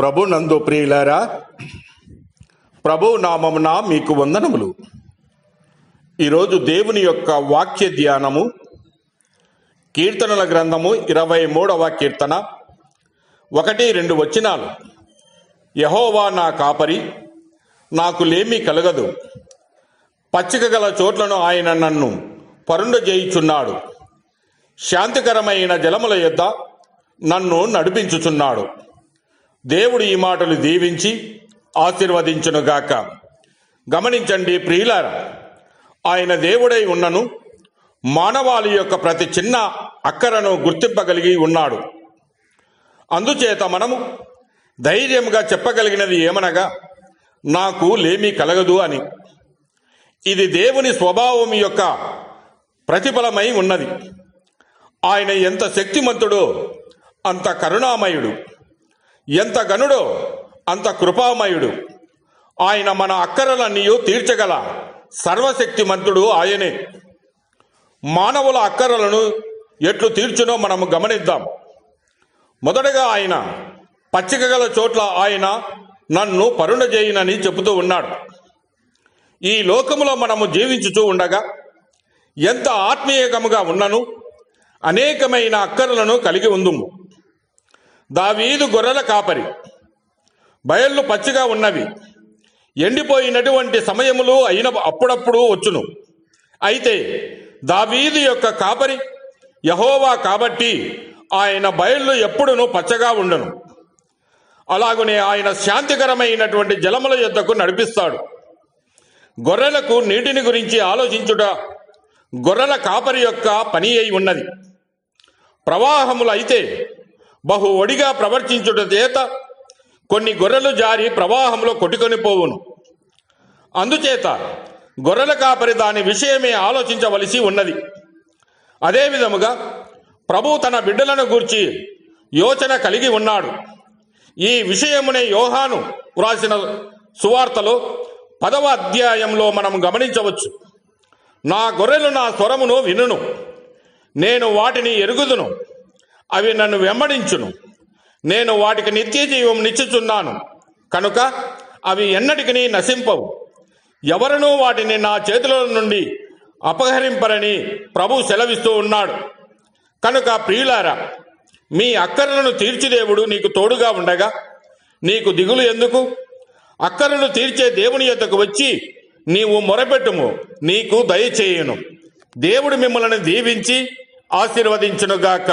ప్రభు నందు ప్రియులారా, ప్రభు నామమున మీకు వందనములు. ఈరోజు దేవుని యొక్క వాక్య ధ్యానము కీర్తనల గ్రంథము 23వ కీర్తన 1-2 వచనాలు. యెహోవా నా కాపరి, నాకు లేమి కలగదు. పచ్చిక గల చోట్లను ఆయన నన్ను పరుండజేయుచున్నాడు. శాంతికరమైన జలముల యొద్ద నన్ను నడిపించుచున్నాడు. దేవుడు ఈ మాటలు దీవించి ఆశీర్వదించునుగాక. గమనించండి ప్రియులారా, ఆయన దేవుడై ఉన్నను మానవాళి యొక్క ప్రతి చిన్న అక్కరను గుర్తింపగలిగి ఉన్నాడు. అందుచేత మనము ధైర్యంగా చెప్పగలిగినది ఏమనగా, నాకు లేమి కలగదు అని. ఇది దేవుని స్వభావం యొక్క ప్రతిఫలమై ఉన్నది. ఆయన ఎంత శక్తిమంతుడో అంత కరుణామయుడు, ఎంత గనుడో అంత కృపామయుడు. ఆయన మన అక్కరలన్నీ తీర్చగల సర్వశక్తిమంతుడు ఆయనే. మానవుల అక్కరలను ఎట్లు తీర్చునో మనము గమనిద్దాం. మొదటగా ఆయన పచ్చిక గల చోట్ల ఆయన నన్ను పరుండజేయునని చెబుతూ ఉన్నాడు. ఈ లోకములో మనము జీవించుతూ ఉండగా ఎంత ఆత్మీయకముగా ఉన్నను అనేకమైన అక్కరలను కలిగి ఉందుము. దావీదు గొర్రెల కాపరి. బయళ్ళు పచ్చిగా ఉన్నవి, ఎండిపోయినటువంటి సమయములు అయిన అప్పుడప్పుడు వచ్చును. అయితే దావీదు యొక్క కాపరి యెహోవా కాబట్టి ఆయన బయళ్ళు ఎప్పుడునూ పచ్చగా ఉండను. అలాగునే ఆయన శాంతికరమైనటువంటి జలముల యొద్దకు నడిపిస్తాడు. గొర్రెలకు నీటిని గురించి ఆలోచించుట గొర్రెల కాపరి యొక్క పని అయి ఉన్నది. ప్రవాహములు అయితే బహు ఒడిగా ప్రవర్తించుట చేత కొన్ని గొర్రెలు జారి ప్రవాహంలో కొట్టుకొని పోవును. అందుచేత గొర్రెల కాపరి దాని విషయమే ఆలోచించవలసి ఉన్నది. అదే విధముగా ప్రభు తన బిడ్డలను గూర్చి యోచన కలిగి ఉన్నాడు. ఈ విషయమునే యోహాను వ్రాసిన సువార్తలో 10వ అధ్యాయంలో మనం గమనించవచ్చు. నా గొర్రెలు నా స్వరమును వినును, నేను వాటిని ఎరుగుదును, అవి నన్ను వెంబడించును. నేను వాటికి నిత్య జీవం నిచ్చుచున్నాను కనుక అవి ఎన్నటికి నశింపవు. ఎవరునూ వాటిని నా చేతుల నుండి అపహరింపరని ప్రభు సెలవిస్తూ ఉన్నాడు. కనుక ప్రియులారా, మీ అక్కరలను తీర్చుదేవుడు నీకు తోడుగా ఉండగా నీకు దిగులు ఎందుకు? అక్కరను తీర్చే దేవుని యొద్దకు వచ్చి నీవు మొరపెట్టుము, నీకు దయచేయును. దేవుడు మిమ్మల్ని దీవించి ఆశీర్వదించునుగాక.